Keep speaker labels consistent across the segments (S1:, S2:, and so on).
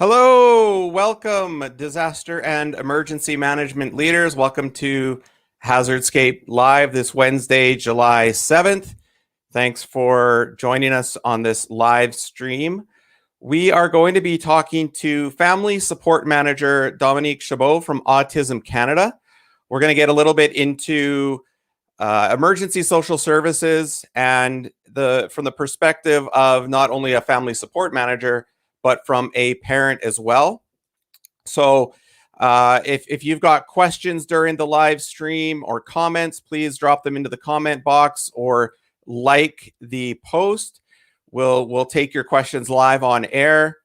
S1: Hello, welcome, disaster and emergency management leaders. Welcome to Hazardscape Live this Wednesday, July 7th. Thanks for joining us on this live stream. We are going to be talking to Family Support Manager Dominique Chabot from Autism Canada. We're going to get a little bit into emergency social services and from the perspective of not only a family support manager, but from a parent as well. So if you've got questions during the live stream or comments, please drop them into the comment box or like the post. We'll take your questions live on air.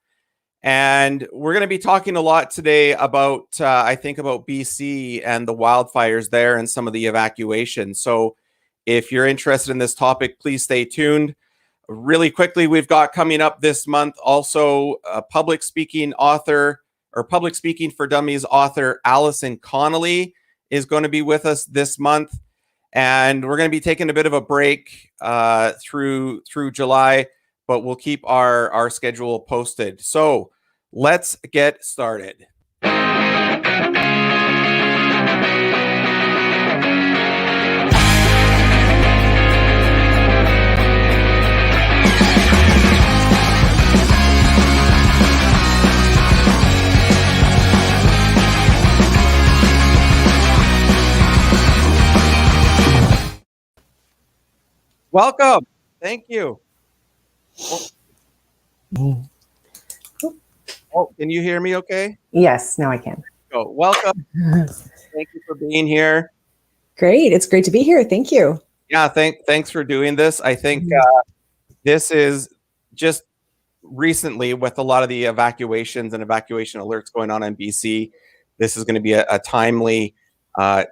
S1: And we're going to be talking a lot today about, I think, about BC and the wildfires there and some of the evacuation. So if you're interested in this topic, please stay tuned. Really quickly, we've got coming up this month also a public speaking author or Public Speaking for Dummies author Allison Connolly is going to be with us this month. And we're going to be taking a bit of a break through July, but we'll keep our schedule posted. So let's get started. Welcome. Thank you. Oh, can you hear me okay?
S2: Yes, now I can.
S1: Oh, welcome. Thank you for being here.
S2: Great. It's great to be here. Thank you.
S1: Yeah, thanks for doing this. I think this is just recently with a lot of the evacuations and evacuation alerts going on in BC. This is going to be a timely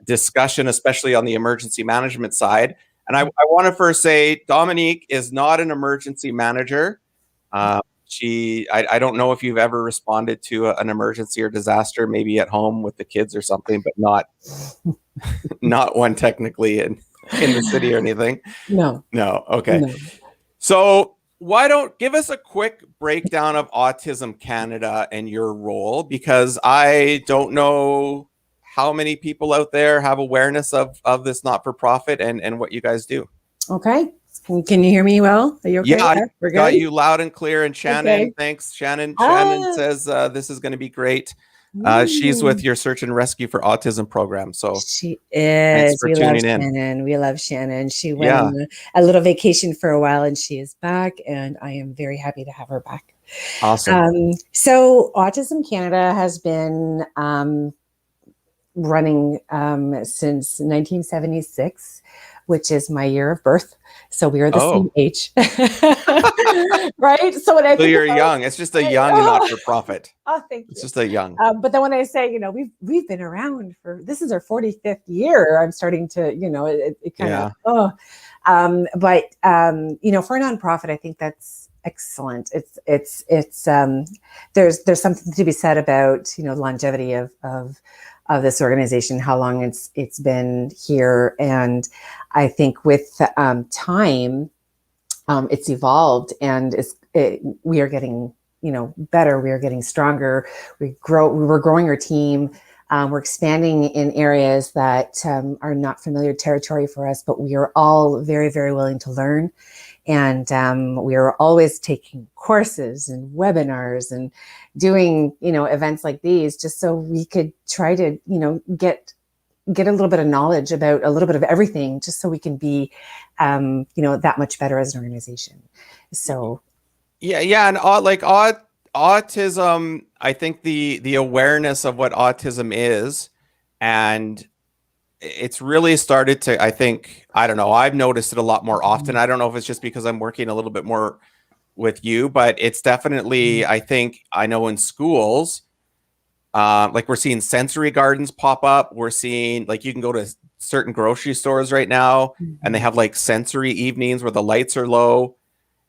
S1: discussion, especially on the emergency management side. And I want to first say Dominique is not an emergency manager. I don't know if you've ever responded to an emergency or disaster, maybe at home with the kids or something, but not one technically in the city or anything.
S2: No.
S1: Okay. No. So why don't give us a quick breakdown of Autism Canada and your role, because I don't know how many people out there have awareness of this not-for-profit and what you guys do.
S2: Okay. Can you hear me well? Are you okay?
S1: Yeah, we're good. Got you loud and clear. And Shannon, thanks. Shannon says this is going to be great. She's with your Search and Rescue for Autism program. So
S2: she is.
S1: Thanks for tuning in.
S2: Shannon. We love Shannon. She went on a little vacation for a while and she is back, and I am very happy to have her back.
S1: Awesome.
S2: So Autism Canada has been running since 1976, which is my year of birth. So we are the same age, right? So when
S1: you're young. It's just a young not-for-profit.
S2: Oh, thank you.
S1: It's just a young.
S2: But then when I say, we've been around this is our 45th year. I'm starting to, it kind of. But for a nonprofit, I think that's excellent. It's there's something to be said about longevity of this organization, how long it's been here. And I think with time, it's evolved, and we are getting, better. We are getting stronger. We're growing our team. We're expanding in areas that are not familiar territory for us, but we are all very, very willing to learn. And we are always taking courses and webinars and doing, events like these, just so we could try to, get a little bit of knowledge about a little bit of everything, just so we can be, that much better as an organization. So,
S1: yeah, and autism, I think the awareness of what autism is, and it's really started to, I think, I don't know, I've noticed it a lot more often. I don't know if it's just because I'm working a little bit more with you, but it's definitely, I think, I know in schools, like we're seeing sensory gardens pop up. We're seeing, like, you can go to certain grocery stores right now and they have like sensory evenings where the lights are low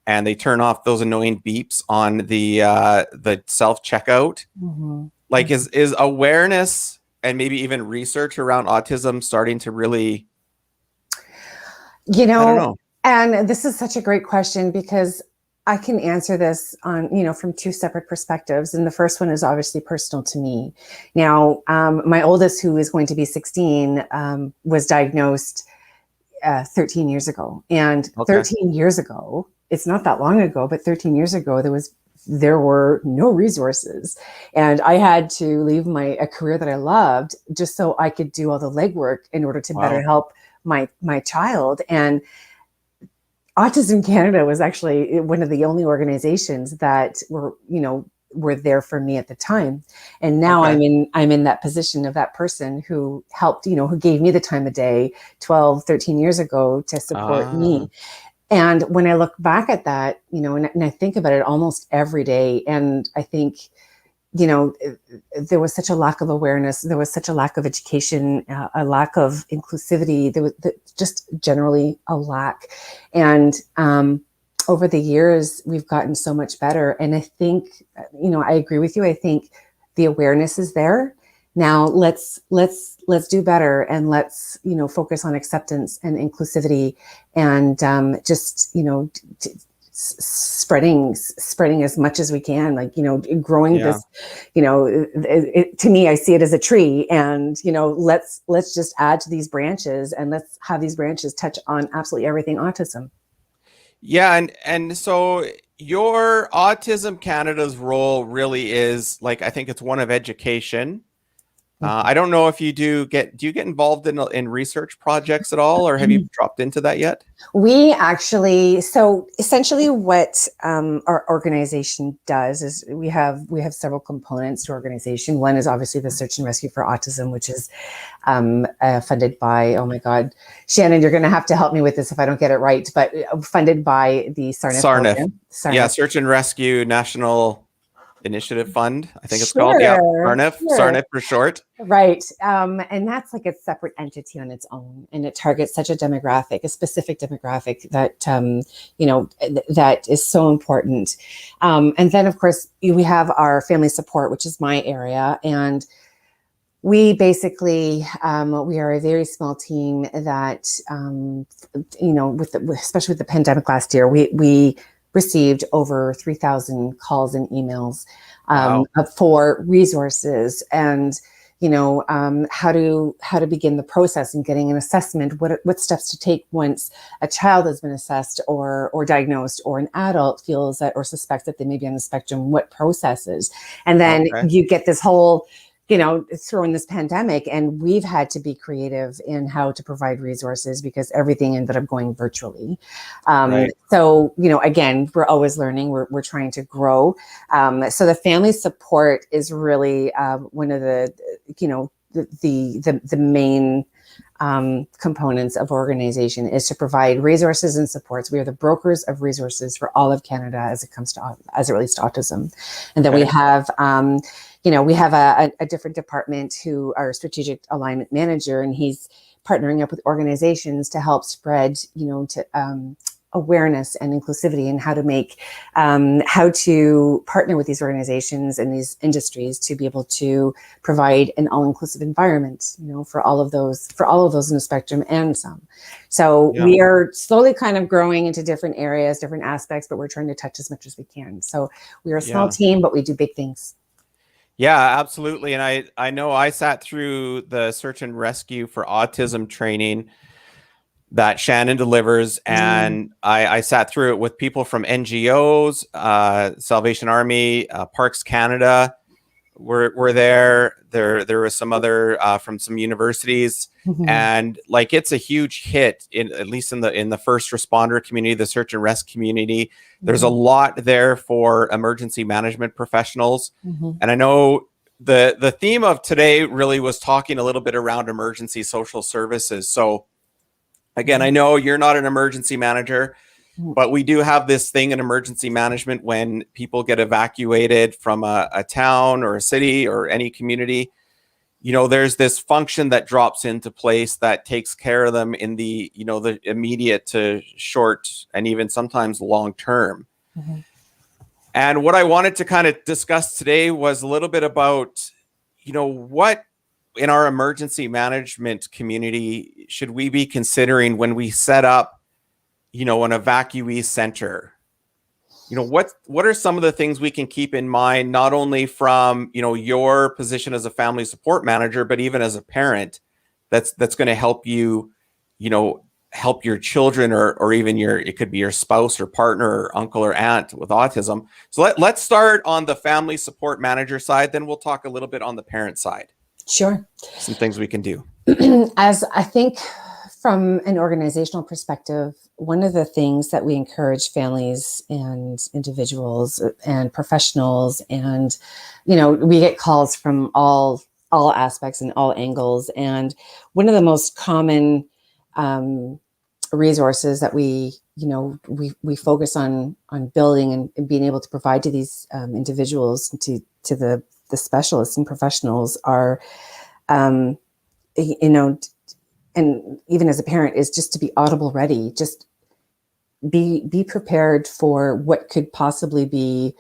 S1: and they turn off those annoying beeps on the self-checkout. Like, is awareness and maybe even research around autism starting to really,
S2: I don't know. And this is such a great question, because I can answer this on, from two separate perspectives. And the first one is obviously personal to me. Now, my oldest, who is going to be 16, was diagnosed 13 years ago. And
S1: Okay.
S2: 13 years ago, it's not that long ago, but 13 years ago, there were no resources. And I had to leave a career that I loved just so I could do all the legwork in order to better help my child. And Autism Canada was actually one of the only organizations that were there for me at the time. And now I'm in that position of that person who helped, who gave me the time of day 12, 13 years ago to support me. And when I look back at that, and I think about it almost every day, and I think, there was such a lack of awareness. There was such a lack of education, a lack of inclusivity. There was just generally a lack. And over the years, we've gotten so much better. And I think, I agree with you. I think the awareness is there. Now let's do better, and let's, focus on acceptance and inclusivity, and just, spreading as much as we can, like, growing this, to me, I see it as a tree, and, let's just add to these branches, and let's have these branches touch on absolutely everything autism.
S1: Yeah. And so your Autism Canada's role really is, like, I think it's one of education. I don't know if you do you get involved in research projects at all, or have you dropped into that yet?
S2: We actually, so essentially what our organization does is we have several components to our organization. One is obviously the Search and Rescue for Autism, which is funded by, oh my God, Shannon, you're going to have to help me with this if I don't get it right, but funded by the SARNIF program.
S1: Yeah, Search and Rescue National Initiative Fund, I think it's called. Yeah, SARNIF for short.
S2: Right. And that's like a separate entity on its own. And it targets such a specific demographic that, that is so important. And then, of course, we have our family support, which is my area. And we basically, we are a very small team that, especially with the pandemic last year, we received over 3,000 calls and emails for resources, and how to begin the process and getting an assessment, what steps to take once a child has been assessed or diagnosed, or an adult feels that or suspects that they may be on the spectrum, what processes. And then you get this whole through in this pandemic, and we've had to be creative in how to provide resources because everything ended up going virtually. So, again, we're always learning. We're trying to grow. So the family support is really one of the main components of organization, is to provide resources and supports. We are the brokers of resources for all of Canada as it relates to autism. And then we have we have a different department who are strategic alignment manager, and he's partnering up with organizations to help spread, awareness and inclusivity, and how to partner with these organizations and these industries to be able to provide an all-inclusive environment, for all of those in the spectrum and some. So we are slowly kind of growing into different areas, different aspects, but we're trying to touch as much as we can. So we are a small team, but we do big things.
S1: Yeah, absolutely. And I know I sat through the Search and Rescue for Autism training that Shannon delivers, and I sat through it with people from NGOs, Salvation Army, Parks Canada were there. There was some other from some universities, and like, it's a huge hit at least in the first responder community, the search and rescue community. There's a lot there for emergency management professionals, and I know the theme of today really was talking a little bit around emergency social services. So again, I know you're not an emergency manager, but we do have this thing in emergency management when people get evacuated from a town or a city or any community. There's this function that drops into place that takes care of them in the immediate to short and even sometimes long term. And what I wanted to kind of discuss today was a little bit about, what in our emergency management community should we be considering when we set up, an evacuee center? what are some of the things we can keep in mind, not only from, your position as a family support manager, but even as a parent, that's going to help you, help your children, or even it could be your spouse or partner or uncle or aunt with autism. So let's start on the family support manager side, then we'll talk a little bit on the parent side.
S2: Sure.
S1: Some things we can do.
S2: As I think from an organizational perspective, one of the things that we encourage families and individuals and professionals, and, we get calls from all aspects and all angles. And one of the most common resources that we focus on building and being able to provide to these individuals, to the specialists and professionals are, and even as a parent, is just to be audible ready, just be prepared for what could possibly be,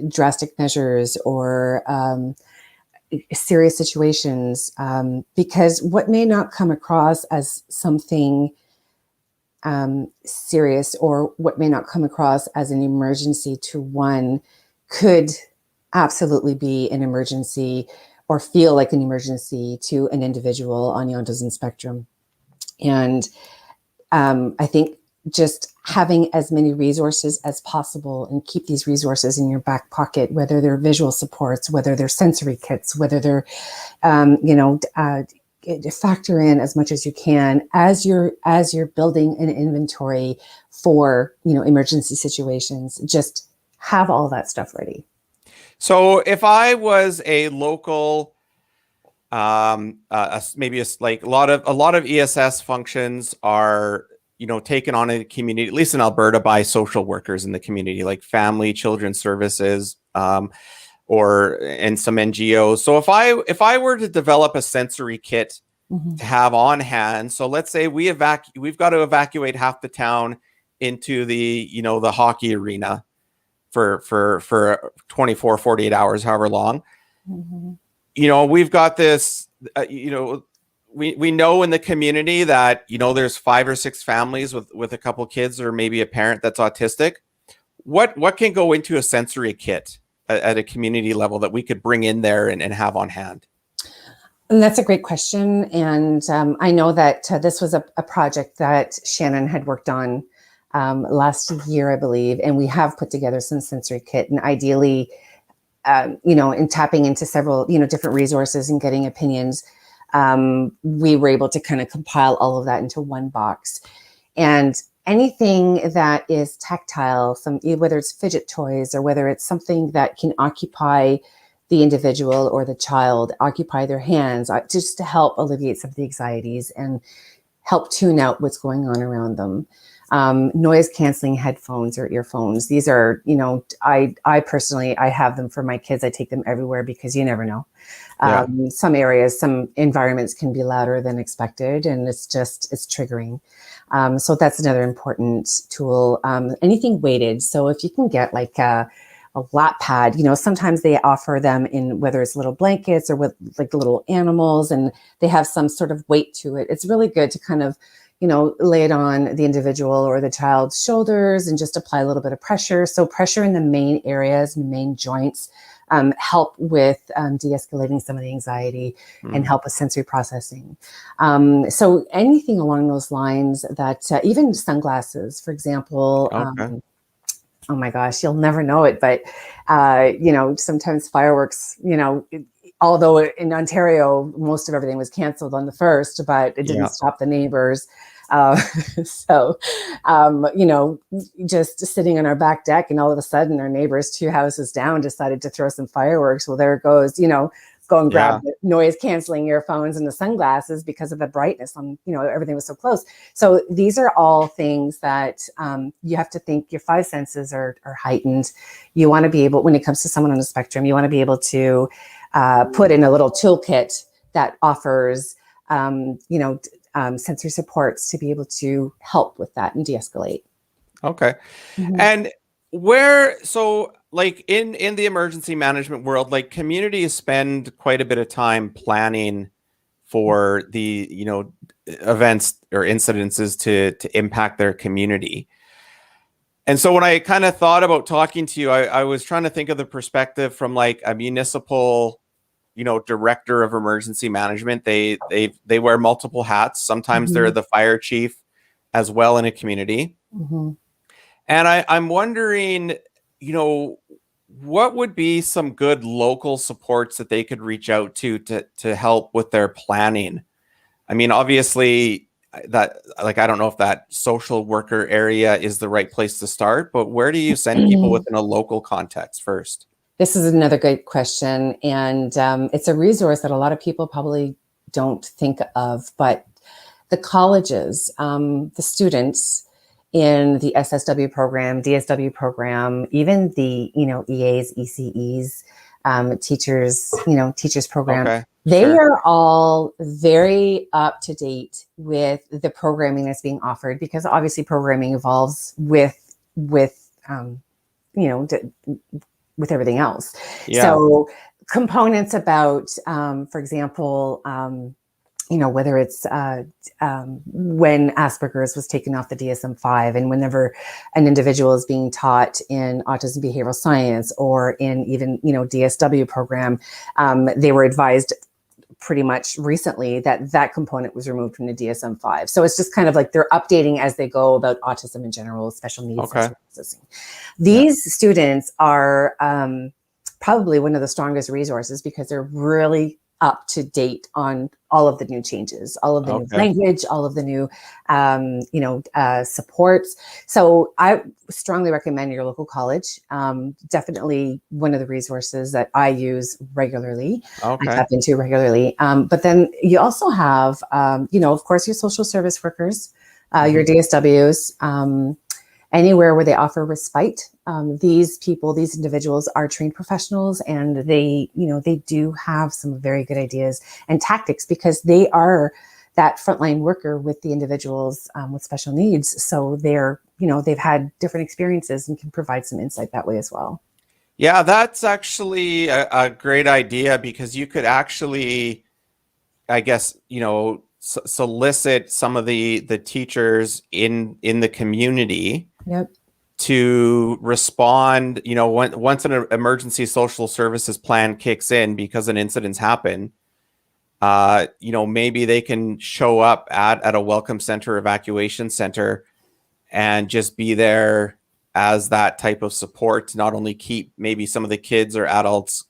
S2: drastic measures or serious situations, because what may not come across as something serious, or what may not come across as an emergency to one, could absolutely be an emergency or feel like an emergency to an individual on the autism spectrum. And I think just having as many resources as possible, and keep these resources in your back pocket, whether they're visual supports, whether they're sensory kits, whether they're, factor in as much as you can as you're building an inventory for, emergency situations. Just have all that stuff ready.
S1: So if I was a local, maybe it's like a lot of ESS functions are, taken on in the community, at least in Alberta, by social workers in the community, like family, children's services, and some NGOs. So if I were to develop a sensory kit to have on hand, so let's say we've got to evacuate half the town into the, the hockey arena for 24, 48 hours, however long, we've got this, we know in the community that, there's 5 or 6 families with a couple kids, or maybe a parent that's autistic. What can go into a sensory kit at a community level that we could bring in there and have on hand?
S2: And that's a great question. And I know that this was a project that Shannon had worked on last year, I believe, and we have put together some sensory kit. And ideally, in tapping into several, different resources and getting opinions, we were able to kind of compile all of that into one box. And anything that is tactile, whether it's fidget toys, or whether it's something that can occupy the individual or the child, occupy their hands, just to help alleviate some of the anxieties and help tune out what's going on around them. Noise canceling headphones or earphones. These are, I personally, I have them for my kids. I take them everywhere because you never know. Some areas, some environments can be louder than expected, and it's triggering. So that's another important tool. Anything weighted. So if you can get like a lap pad, sometimes they offer them in, whether it's little blankets or with like little animals, and they have some sort of weight to it. It's really good to kind of, lay it on the individual or the child's shoulders and just apply a little bit of pressure. So pressure in the main areas and main joints help with de-escalating some of the anxiety and help with sensory processing. So anything along those lines, that even sunglasses, for example.
S1: Okay.
S2: Oh my gosh, you'll never know it, but sometimes fireworks, although in Ontario, most of everything was canceled on the 1st, but it didn't stop the neighbors. So, just sitting on our back deck, and all of a sudden our neighbors 2 houses down decided to throw some fireworks. Well, there it goes, go and grab the noise canceling earphones and the sunglasses because of the brightness on, everything was so close. So these are all things that you have to think your 5 senses are heightened. You want to be able, when it comes to someone on the spectrum, you want to be able to put in a little toolkit that offers, sensory supports to be able to help with that and de-escalate.
S1: Okay. And so like in the emergency management world, like communities spend quite a bit of time planning for the, events or incidences to impact their community. And so when I kind of thought about talking to you, I was trying to think of the perspective from like a municipal, director of emergency management. They wear multiple hats. Sometimes they're the fire chief as well in a community. And I'm wondering, what would be some good local supports that they could reach out to help with their planning? I mean, obviously that, like, I don't know if that social worker area is the right place to start, but where do you send people within a local context first?
S2: This is another great question. And it's a resource that a lot of people probably don't think of, but the colleges, the students in the SSW program, DSW program, even the, EAs, ECEs, teachers program, they are all very up to date with the programming that's being offered, because obviously programming evolves with everything else. Yeah. So components about, for example, whether it's when Asperger's was taken off the DSM-5, and whenever an individual is being taught in autism behavioral science or in even, DSW program, they were advised pretty much recently that component was removed from the DSM-5. So it's just kind of like they're updating as they go about autism in general, special needs. Okay. These students are probably one of the strongest resources, because they're really up to date on all of the new changes, all of the new language, all of the new, supports. So I strongly recommend your local college. Definitely one of the resources that I use regularly, I tap into regularly. But then you also have, of course, your social service workers, your DSWs, anywhere where they offer respite. These individuals are trained professionals, and they do have some very good ideas and tactics, because they are that frontline worker with the individuals with special needs. So they've had different experiences and can provide some insight that way as well.
S1: Yeah, that's actually a great idea, because you could actually, I guess, solicit some of the teachers in the community.
S2: Yep.
S1: To respond, once an emergency social services plan kicks in because an incident's happened, maybe they can show up at a welcome center, evacuation center, and just be there as that type of support to not only keep maybe some of the kids or adults,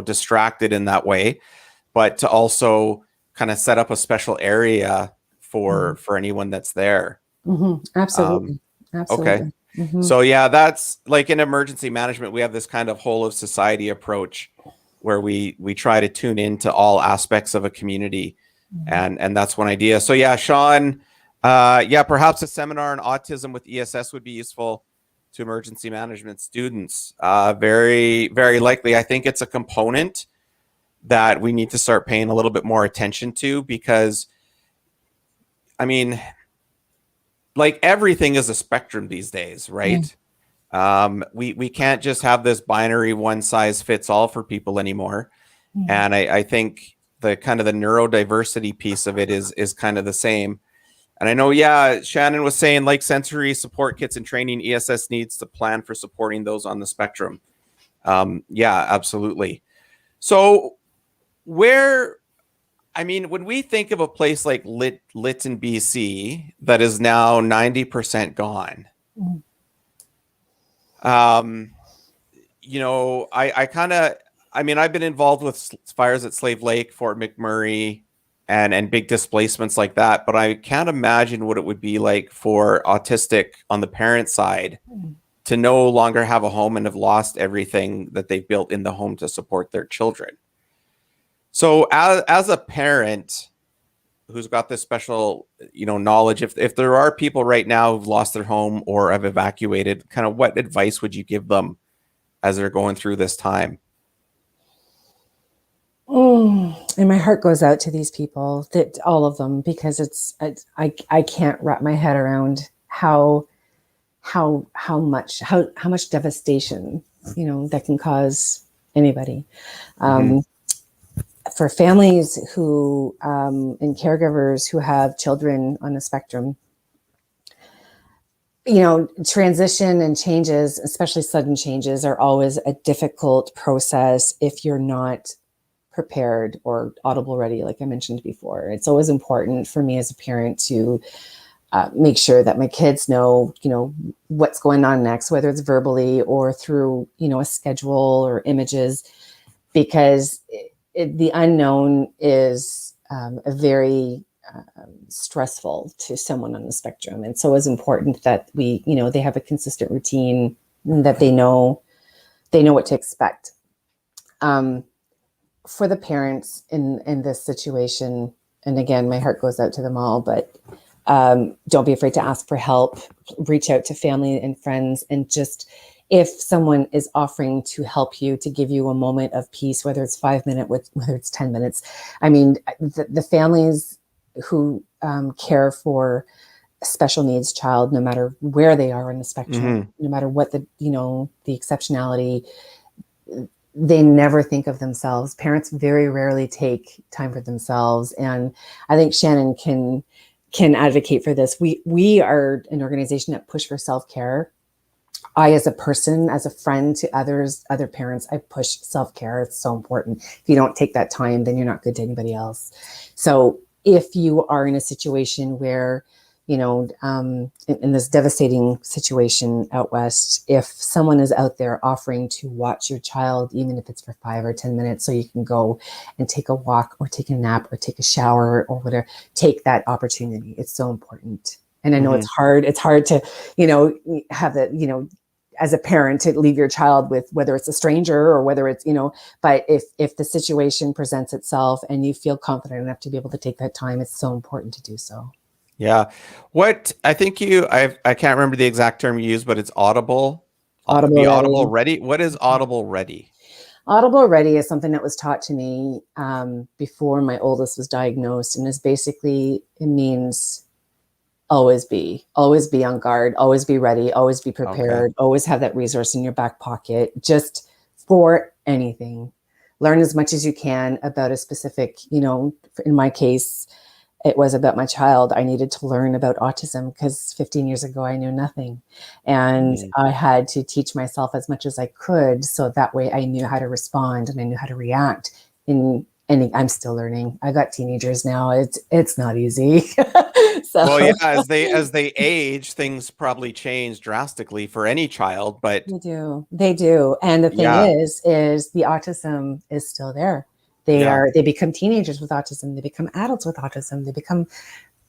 S1: distracted in that way, but to also kind of set up a special area for anyone that's there.
S2: Absolutely. Absolutely.
S1: Okay. So yeah, that's like in emergency management, we have this kind of whole of society approach where we try to tune into all aspects of a community. And that's one idea. So yeah, Sean, perhaps a seminar on autism with ESS would be useful to emergency management students. Very, very likely. I think it's a component that we need to start paying a little bit more attention to, because I mean, like, everything is a spectrum these days, right? We can't just have this binary one size fits all for people anymore. And I think the kind of the neurodiversity piece of it is kind of the same. And I know, Shannon was saying, like sensory support kits and training, ESS needs to plan for supporting those on the spectrum. Yeah, absolutely. So when we think of a place like Lytton, BC, that is now 90% gone, I've been involved with fires at Slave Lake, Fort McMurray, and big displacements like that, but I can't imagine what it would be like for autistic on the parent side to no longer have a home and have lost everything that they've built in the home to support their children. So as a parent who's got this special, knowledge, if there are people right now who've lost their home or have evacuated, kind of what advice would you give them as they're going through this time?
S2: And my heart goes out to these people, that all of them, because I can't wrap my head around how much devastation, that can cause anybody. For families who, and caregivers who have children on the spectrum, transition and changes, especially sudden changes, are always a difficult process if you're not prepared or audible ready, like I mentioned before. It's always important for me as a parent to make sure that my kids know, what's going on next, whether it's verbally or through, a schedule or images, because the unknown is a very stressful to someone on the spectrum. And so it's important that they have a consistent routine, and that they know what to expect. For the parents in this situation, and again, my heart goes out to them all, but don't be afraid to ask for help, reach out to family and friends, and just, if someone is offering to help you, to give you a moment of peace, whether it's 5 minutes, whether it's 10 minutes. I mean, the families who care for a special needs child, no matter where they are in the spectrum, no matter what the exceptionality, they never think of themselves. Parents very rarely take time for themselves. And I think Shannon can advocate for this. We are an organization that push for self-care. I, as a person, as a friend to other parents, I push self-care. It's so important. If you don't take that time, then you're not good to anybody else. So if you are in a situation where, in this devastating situation out west, if someone is out there offering to watch your child, even if it's for 5 or 10 minutes, so you can go and take a walk or take a nap or take a shower or whatever, take that opportunity. It's so important. And I know it's hard. It's hard to, have that, as a parent, to leave your child with, whether it's a stranger or whether it's, but if the situation presents itself and you feel confident enough to be able to take that time, it's so important to do so.
S1: Yeah. What I think I can't remember the exact term you used, but it's audible. Audible ready. What is audible ready?
S2: Audible ready is something that was taught to me before my oldest was diagnosed, and it means always be on guard, always be ready, always be prepared, always have that resource in your back pocket, just for anything. Learn as much as you can about a specific, in my case, it was about my child. I needed to learn about autism because 15 years ago, I knew nothing. And I had to teach myself as much as I could. So that way I knew how to respond and I knew how to react. And I'm still learning. I got teenagers now. It's not easy. So.
S1: Well, yeah, as they age, things probably change drastically for any child, but
S2: they do. And the thing is the autism is still there. They become teenagers with autism. They become adults with autism. They become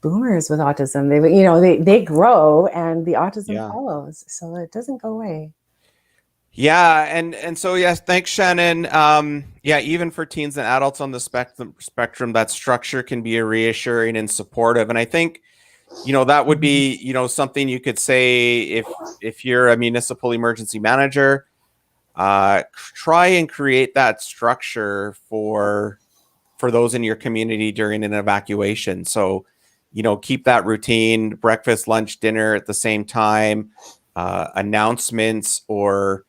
S2: boomers with autism. They grow, and the autism follows. So it doesn't go away.
S1: Yeah, and so yes, thanks, Shannon. Even for teens and adults on the spectrum, that structure can be reassuring and supportive. And I think, that would be, something you could say if you're a municipal emergency manager. Try and create that structure for those in your community during an evacuation. So, keep that routine: breakfast, lunch, dinner at the same time, announcements or,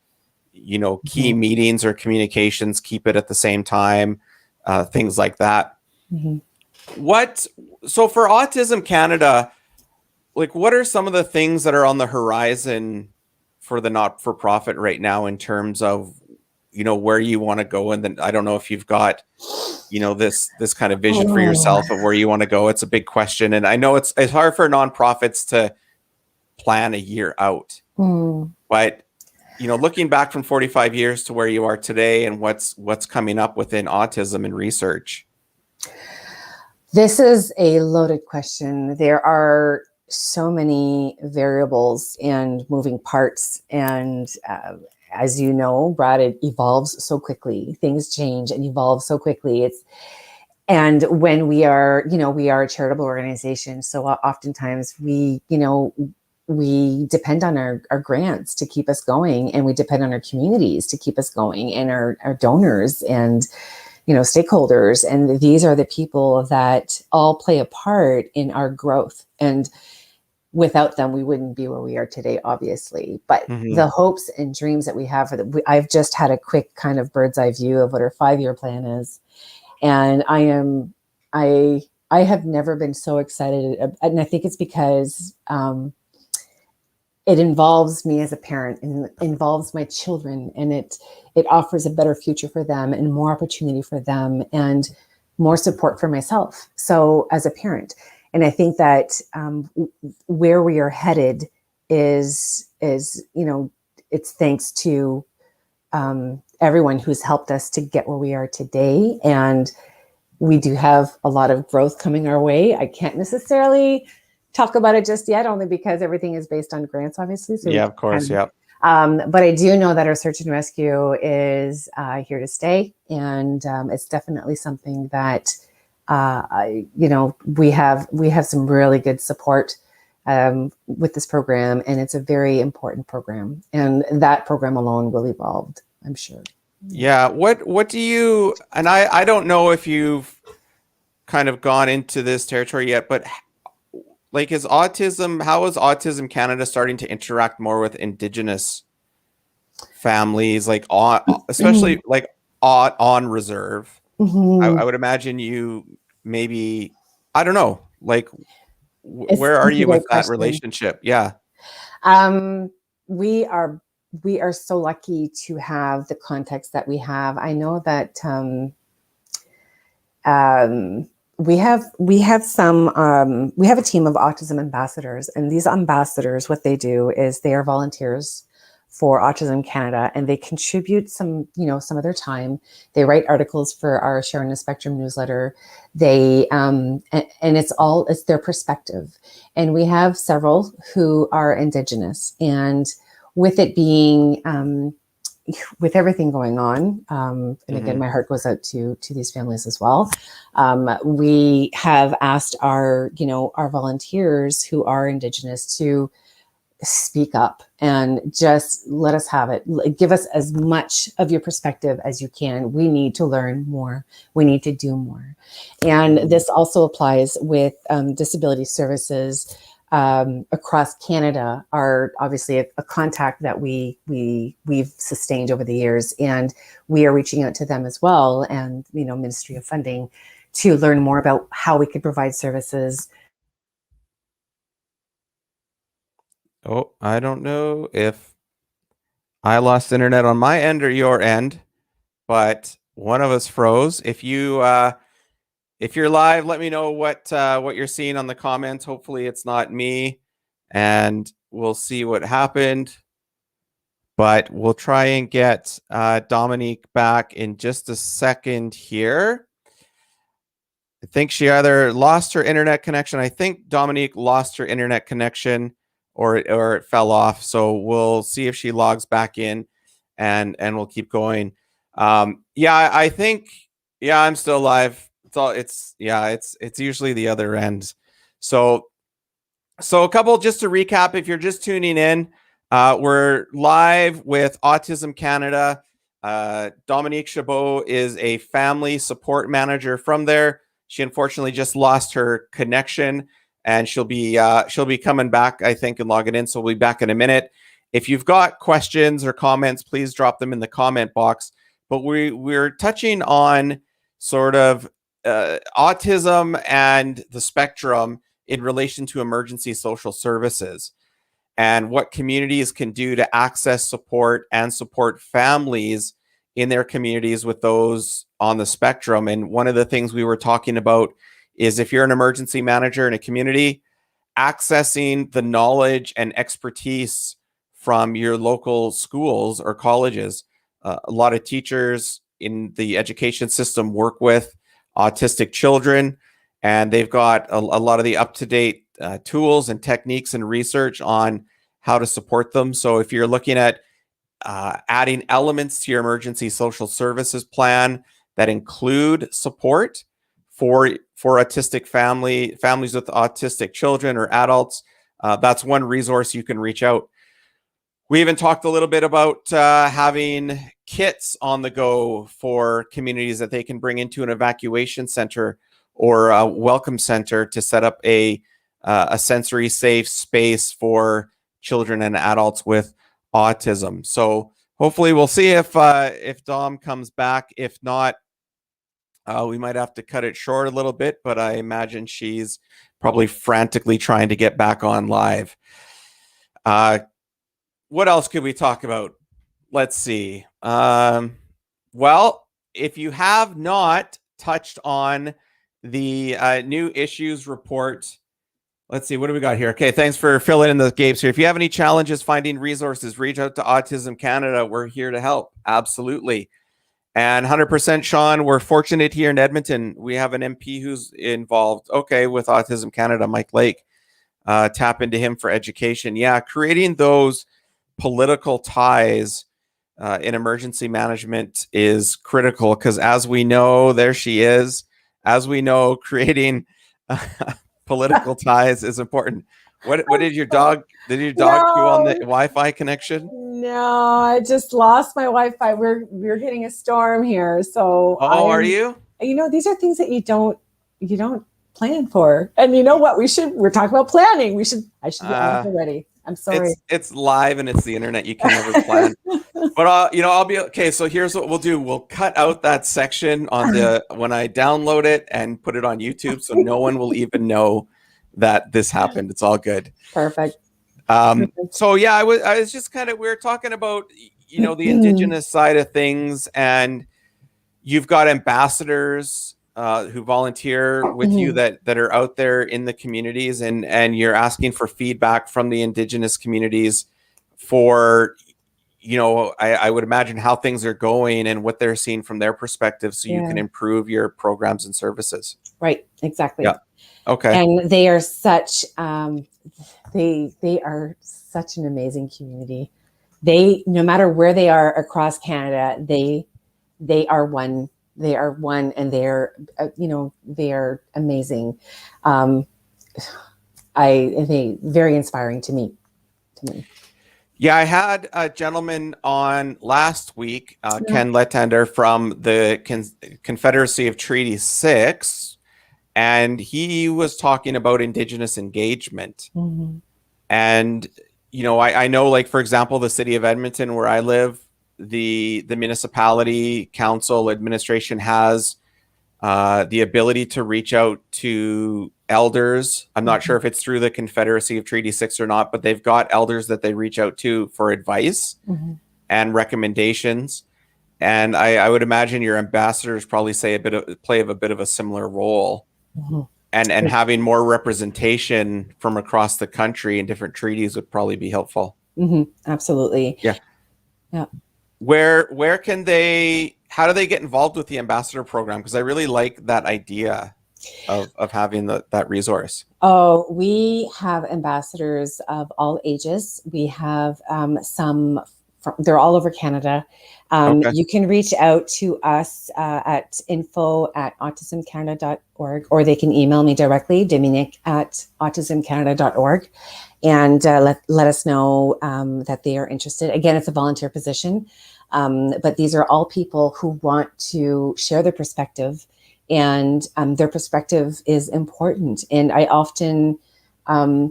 S1: key meetings or communications, keep it at the same time, things like that. So for Autism Canada, what are some of the things that are on the horizon for the not-for-profit right now in terms of, where you want to go? And then I don't know if you've got, this kind of vision for yourself of where you want to go. It's a big question. And I know it's hard for nonprofits to plan a year out, but, looking back from 45 years to where you are today and what's coming up within autism and research.
S2: This is a loaded question. There are so many variables and moving parts. And as you know, Brad, it evolves so quickly. Things change and evolve so quickly. And when we are a charitable organization, so oftentimes we depend on our grants to keep us going, and we depend on our communities to keep us going, and our donors and stakeholders. And these are the people that all play a part in our growth. And without them, we wouldn't be where we are today, obviously. But the hopes and dreams that we have I've just had a quick kind of bird's eye view of what our 5-year plan is. And I have never been so excited. And I think it's because it involves me as a parent and involves my children, and it offers a better future for them and more opportunity for them and more support for myself. So as a parent, and I think that where we are headed is it's thanks to everyone who's helped us to get where we are today. And we do have a lot of growth coming our way. I can't necessarily talk about it just yet, only because everything is based on grants, obviously. So
S1: yeah, of course, yeah.
S2: But I do know that our search and rescue is here to stay, and it's definitely something that we have some really good support with this program, and it's a very important program, and that program alone will evolve, I'm sure.
S1: Yeah. What do you, and I don't know if you've kind of gone into this territory yet, but like, how is Autism Canada starting to interact more with Indigenous families, like especially like on reserve?
S2: Mm-hmm.
S1: I would imagine you maybe, I don't know, like where are you with that relationship? Yeah.
S2: We are so lucky to have the context that we have. I know that we have a team of autism ambassadors, and these ambassadors, what they do is they are volunteers for Autism Canada, and they contribute some of their time. They write articles for our Sharing the Spectrum newsletter. They and it's their perspective. And we have several who are Indigenous, and with it being with everything going on, and again, my heart goes out to these families as well. We have asked our volunteers who are Indigenous to speak up and just let us have it. Give us as much of your perspective as you can. We need to learn more. We need to do more. And this also applies with disability services across Canada. Are obviously a contact that we've sustained over the years, and we are reaching out to them as well, and Ministry of Funding, to learn more about how we could provide services.
S1: Oh, I don't know if I lost internet on my end or your end, but one of us froze. If you're live, let me know what you're seeing on the comments. Hopefully it's not me, and we'll see what happened. But we'll try and get Dominique back in just a second here. I think she either lost her internet connection. I think Dominique lost her internet connection, or it fell off. So we'll see if she logs back in, and we'll keep going. I think I'm still live. It's usually the other end. So a couple, just to recap, if you're just tuning in, we're live with Autism Canada. Dominique Chabot is a family support manager from there. She unfortunately just lost her connection, and she'll be coming back, I think, and logging in. So we'll be back in a minute. If you've got questions or comments, please drop them in the comment box. But we're touching on sort of autism and the spectrum in relation to emergency social services, and what communities can do to access support and support families in their communities with those on the spectrum. And one of the things we were talking about is, if you're an emergency manager in a community, accessing the knowledge and expertise from your local schools or colleges. A lot of teachers in the education system work with autistic children, and they've got a lot of the up-to-date tools and techniques and research on how to support them. So if you're looking at adding elements to your emergency social services plan that include support for autistic families with autistic children or adults, that's one resource you can reach out. We even talked a little bit about having kits on the go for communities that they can bring into an evacuation center or a welcome center to set up a sensory safe space for children and adults with autism. So hopefully we'll see if Dom comes back. If not, we might have to cut it short a little bit, but I imagine she's probably frantically trying to get back on live. what else could we talk about? Let's see. Well, if you have not touched on the new issues report, let's see, what do we got here? Okay, thanks for filling in the gaps here. If you have any challenges finding resources, reach out to Autism Canada. We're here to help. Absolutely. And 100% Sean, we're fortunate here in Edmonton. We have an MP who's involved, okay, with Autism Canada, Mike Lake. Tap into him for education. Yeah, creating those political ties in emergency management is critical because, as we know, there she is. As we know, creating political ties is important. What did your dog? Did your dog chew on the Wi-Fi connection?
S2: No, I just lost my Wi-Fi. We're getting a storm here, so
S1: are you?
S2: You know, these are things that you don't plan for. And you know what? We're talking about planning. I should be on ready. I'm sorry.
S1: It's live and it's the internet. You can never plan. But I'll be okay. So here's what we'll do. We'll cut out that section on when I download it and put it on YouTube, so no one will even know that this happened. It's all good.
S2: Perfect.
S1: So yeah, I was just we were talking about, the Indigenous side of things, and you've got ambassadors who volunteer with you that are out there in the communities, and you're asking for feedback from the Indigenous communities for, I would imagine how things are going and what they're seeing from their perspective, so you can improve your programs and services.
S2: Right. Exactly.
S1: Yeah. Okay.
S2: And they are such they are such an amazing community. They, no matter where they are across Canada, they are one. They are one, and they're they are amazing. They very inspiring to me.
S1: Yeah, I had a gentleman on last week, Ken Lettender from the Confederacy of Treaty 6. And he was talking about Indigenous engagement. And, I know, like, for example, the city of Edmonton, where I live, the municipality council administration has the ability to reach out to elders. I'm not sure if it's through the Confederacy of Treaty 6 or not, but they've got elders that they reach out to for advice and recommendations. And I would imagine your ambassadors probably play a bit of a similar role. And having more representation from across the country in different treaties would probably be helpful.
S2: Absolutely.
S1: Yeah. Where can how do they get involved with the ambassador program? Because I really like that idea of having that resource.
S2: Oh, we have ambassadors of all ages. We have some they're all over Canada. You can reach out to us at info@autismcanada.org, or they can email me directly, Dominic@autismcanada.org, and let us know that they are interested. Again, it's a volunteer position, but these are all people who want to share their perspective, and their perspective is important. And I often I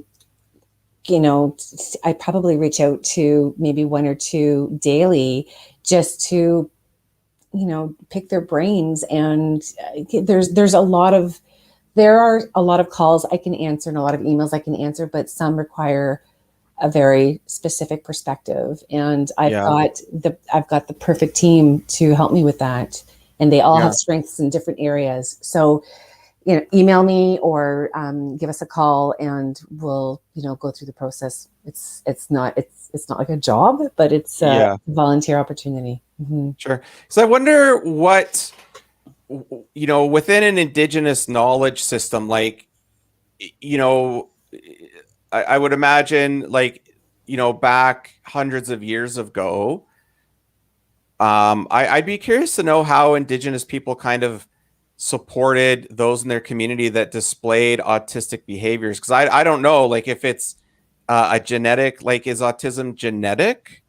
S2: probably reach out to maybe one or two daily just to, pick their brains. And there are a lot of calls I can answer and a lot of emails I can answer, but some require a very specific perspective. And I've got the perfect team to help me with that. And they all have strengths in different areas. So, email me or give us a call, and we'll, go through the process. It's not like a job, but it's a volunteer opportunity.
S1: Sure. So I wonder what, within an Indigenous knowledge system, like, I would imagine, like, back hundreds of years ago, I'd be curious to know how Indigenous people kind of supported those in their community that displayed autistic behaviors. Because I don't know, like, if it's a genetic, like, is autism genetic?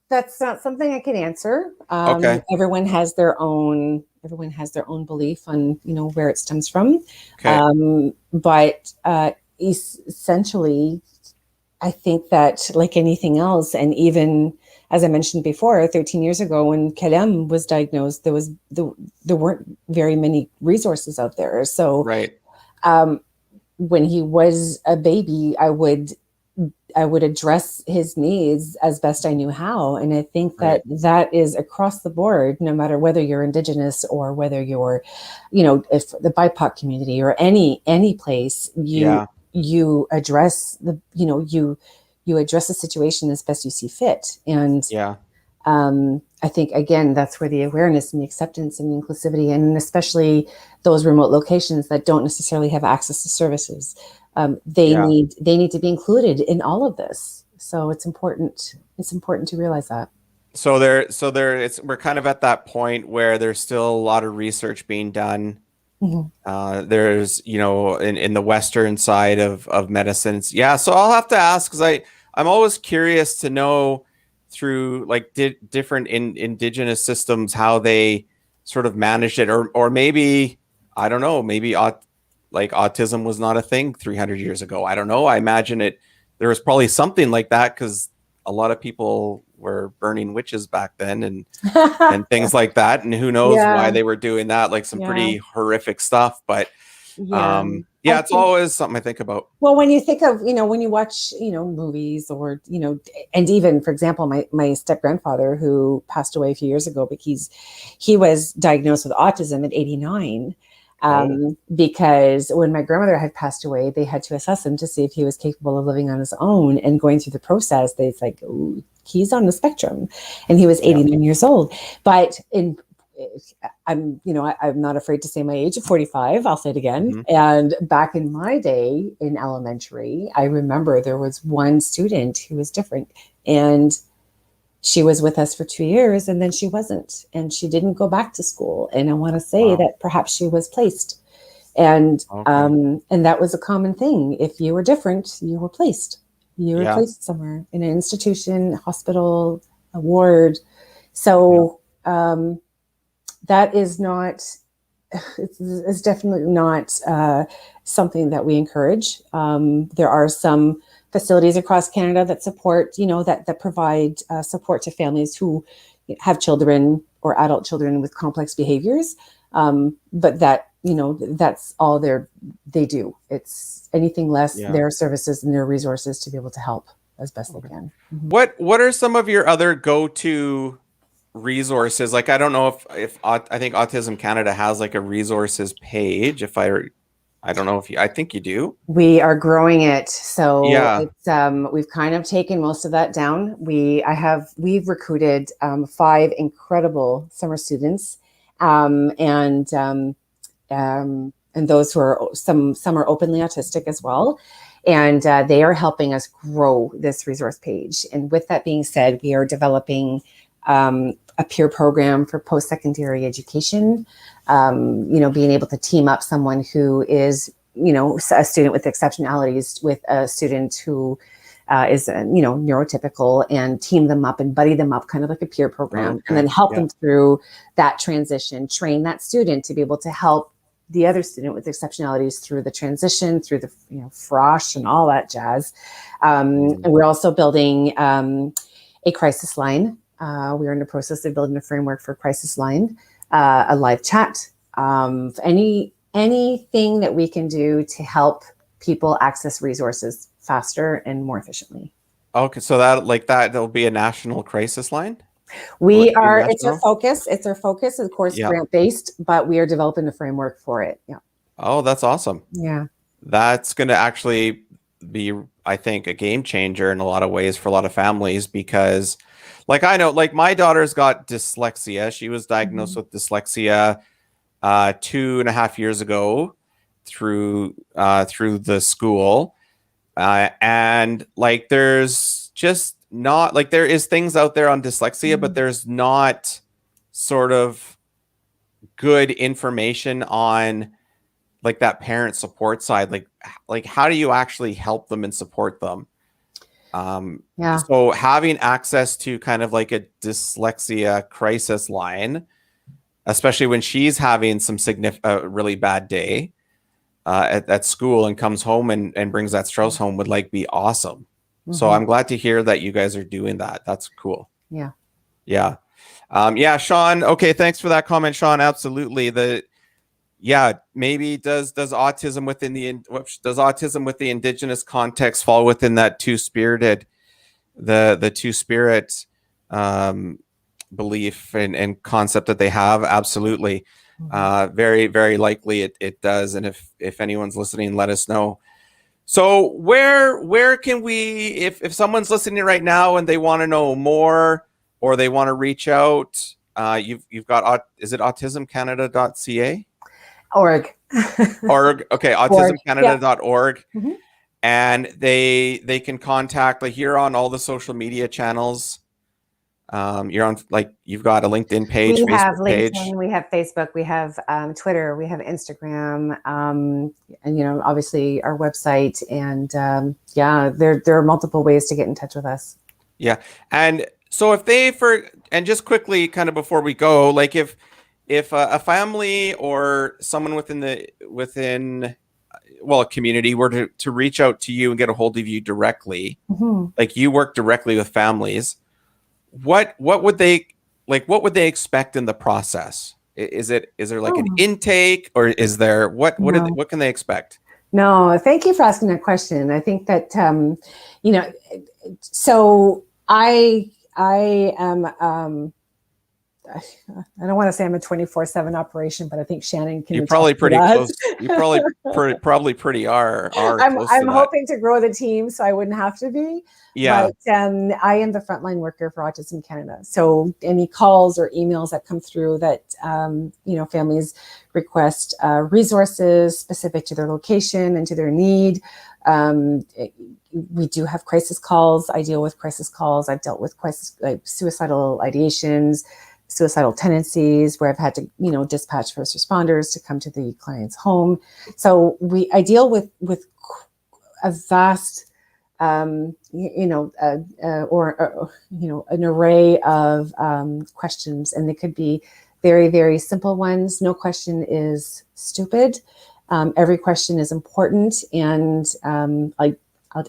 S2: That's not something I can answer.
S1: Okay.
S2: Everyone has their own belief on, where it stems from.
S1: Okay.
S2: But essentially, I think that, like anything else, and even as I mentioned before, 13 years ago when Kalem was diagnosed, there weren't very many resources out there. So
S1: right.
S2: When he was a baby, I would I would address his needs as best I knew how. And I think that that is across the board, no matter whether you're Indigenous or whether you're, if the BIPOC community or any place, you address you address the situation as best you see fit. And I think, again, that's where the awareness and the acceptance and the inclusivity, and especially those remote locations that don't necessarily have access to services, they need to be included in all of this. So it's important to realize that.
S1: So we're kind of at that point where there's still a lot of research being done. Mm-hmm. There's, in the Western side of medicines. Yeah. So I'll have to ask, because I'm always curious to know through like different Indigenous systems, how they sort of managed it, or maybe, I don't know, maybe like autism was not a thing 300 years ago. I don't know. I imagine there was probably something like that, because a lot of people were burning witches back then and things like that. And who knows why they were doing that, like some pretty horrific stuff. But it's always something I think about.
S2: Well, when you think of, when you watch, movies or, and even, for example, my step grandfather, who passed away a few years ago, but he was diagnosed with autism at 89. Because when my grandmother had passed away, they had to assess him to see if he was capable of living on his own, and going through the process, it's like, ooh, he's on the spectrum, and he was 89 years old. But I'm not afraid to say my age of 45. I'll say it again. Mm-hmm. And back in my day in elementary, I remember there was one student who was different, and she was with us for 2 years, and then she wasn't, and she didn't go back to school. And I want to say that perhaps she was placed, and that was a common thing. If you were different, you were placed. You were placed somewhere in an institution, hospital, a ward. So that is not. It's definitely not something that we encourage. There are some facilities across Canada that support, that provide support to families who have children or adult children with complex behaviors. But that, that's all they do. It's anything less, their services and their resources to be able to help as best they can. Mm-hmm.
S1: What are some of your other go-to resources? Like, I don't know if I think Autism Canada has like a resources page. I don't know I think you do.
S2: We are growing it. So it's, we've kind of taken most of that down. We've recruited 5 incredible summer students, and those who are some are openly autistic as well. And they are helping us grow this resource page. And with that being said, we are developing a peer program for post-secondary education, being able to team up someone who is, a student with exceptionalities with a student who is, neurotypical, and team them up and buddy them up, kind of like a peer program, and then help them through that transition, train that student to be able to help the other student with exceptionalities through the transition, through the, frosh and all that jazz. And we're also building a crisis line. We are in the process of building a framework for crisis line, a live chat, anything that we can do to help people access resources faster and more efficiently.
S1: Okay, so that'll be a national crisis line?
S2: It's our focus. It's our focus, of course, grant-based, but we are developing a framework for it. Yeah.
S1: Oh, that's awesome.
S2: Yeah.
S1: That's going to actually be, I think, a game changer in a lot of ways for a lot of families, because like, I know, like, my daughter's got dyslexia. She was diagnosed with dyslexia 2.5 years ago through the school. And like, there's just not, like, there is things out there on dyslexia, but there's not sort of good information on like that parent support side. Like how do you actually help them and support them? So having access to kind of like a dyslexia crisis line, especially when she's having some really bad day at school and comes home and brings that stress home, would like be awesome. Mm-hmm. So I'm glad to hear that you guys are doing that. That's cool.
S2: Yeah.
S1: Yeah. Sean. Okay. Thanks for that comment, Sean. Absolutely. yeah, maybe does autism within the Indigenous context fall within that two-spirited, the two-spirit belief and concept that they have? Absolutely. Very, very likely it does. And if anyone's listening, let us know. So where can we, if someone's listening right now and they want to know more or they want to reach out, you've got, is it autismcanada.ca?
S2: Org.
S1: Okay, autismcanada.org.
S2: Mm-hmm.
S1: And they can contact, like, you're on all the social media channels. You're on, like, you've got a LinkedIn page,
S2: We have
S1: Facebook
S2: LinkedIn,
S1: page.
S2: we have Facebook, we have Twitter, we have Instagram, and obviously our website. And there are multiple ways to get in touch with us.
S1: Yeah, and so and just quickly, kind of before we go, like if a family or someone within a community were to reach out to you and get a hold of you directly, like you work directly with families, what would they expect in the process? Is there like an intake, or is there what can they expect?
S2: No, thank you for asking that question. I think that so I am I don't want to say I'm a 24/7 operation, but I think Shannon can.
S1: You're probably pretty close. You're probably pretty are.
S2: I'm hoping to grow the team so I wouldn't have to be.
S1: Yeah.
S2: But I am the frontline worker for Autism Canada. So any calls or emails that come through that families request resources specific to their location and to their need. We do have crisis calls. I deal with crisis calls. I've dealt with suicidal ideations, suicidal tendencies, where I've had to, dispatch first responders to come to the client's home. So I deal with a vast, an array of questions, and they could be very, very simple ones. No question is stupid. Every question is important, and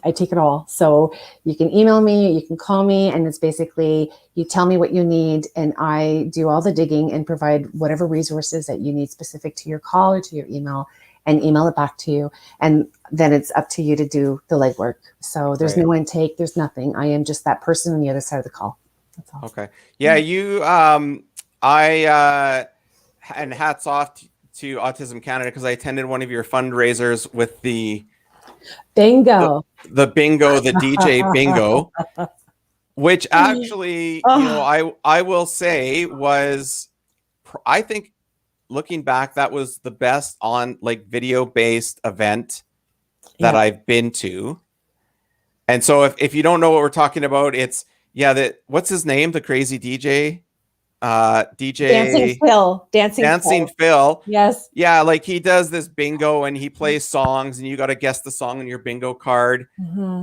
S2: I take it all. So you can email me, you can call me, and it's basically you tell me what you need, and I do all the digging and provide whatever resources that you need specific to your call or to your email, and email it back to you. And then it's up to you to do the legwork. So there's no intake, there's nothing. I am just that person on the other side of the call. That's all.
S1: Okay. Yeah, you and hats off to Autism Canada, because I attended one of your fundraisers with the
S2: bingo,
S1: the DJ bingo, which actually, I will say was, I think, looking back, that was the best on video based event that I've been to. And so if you don't know what we're talking about, it's what's his name? The crazy DJ?
S2: Dancing Phil. Yes.
S1: Yeah, he does this bingo and he plays songs and you got to guess the song on your bingo card.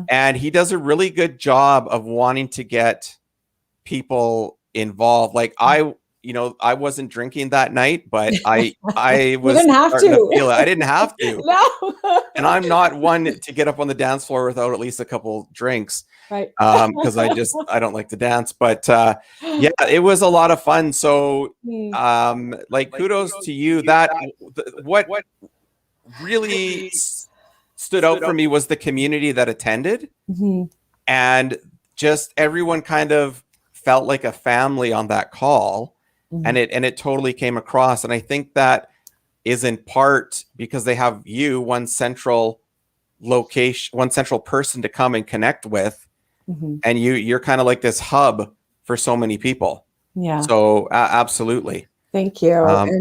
S1: And he does a really good job of wanting to get people involved. I wasn't drinking that night, but I was
S2: didn't have to
S1: feel it. I didn't have to.
S2: No.
S1: And I'm not one to get up on the dance floor without at least a couple drinks.
S2: Right.
S1: Because I don't like to dance. But it was a lot of fun. So kudos to you. What really stood out for me was the community that attended. And just everyone kind of felt like a family on that call. And it totally came across. And I think that is in part because they have one central location, one central person to come and connect with. And you're kind of like this hub for so many people. Yeah. So absolutely.
S2: Thank you. Our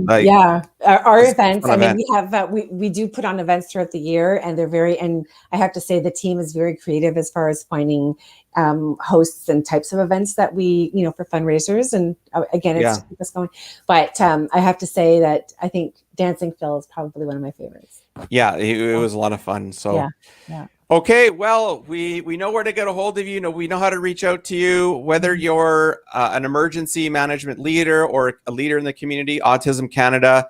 S2: events, we have, we do put on events throughout the year, and and I have to say the team is very creative as far as finding hosts and types of events that we, for fundraisers. And again, it's to keep us going. But I have to say that I think Dancing Phil is probably one of my favorites.
S1: Yeah, it was a lot of fun. So yeah. Okay, well, we know where to get a hold of you. We know how to reach out to you, whether you're an emergency management leader or a leader in the community. Autism Canada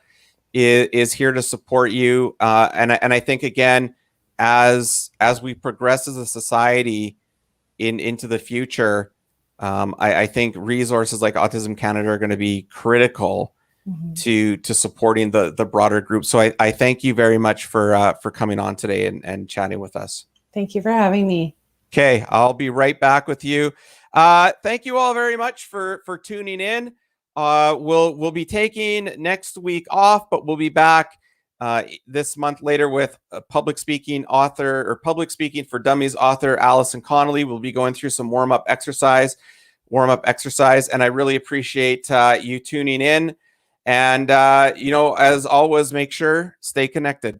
S1: is here to support you. And I think, again, as we progress as a society into the future, I think resources like Autism Canada are going to be critical to supporting the broader group. So I thank you very much for coming on today and chatting with us.
S2: Thank you for having me.
S1: Okay, I'll be right back with you. Thank you all very much for tuning in. We'll be taking next week off, but we'll be back this month later with a public speaking for dummies author Allison Connolly. We'll be going through some warm-up exercise, and I really appreciate you tuning in. And as always, make sure stay connected.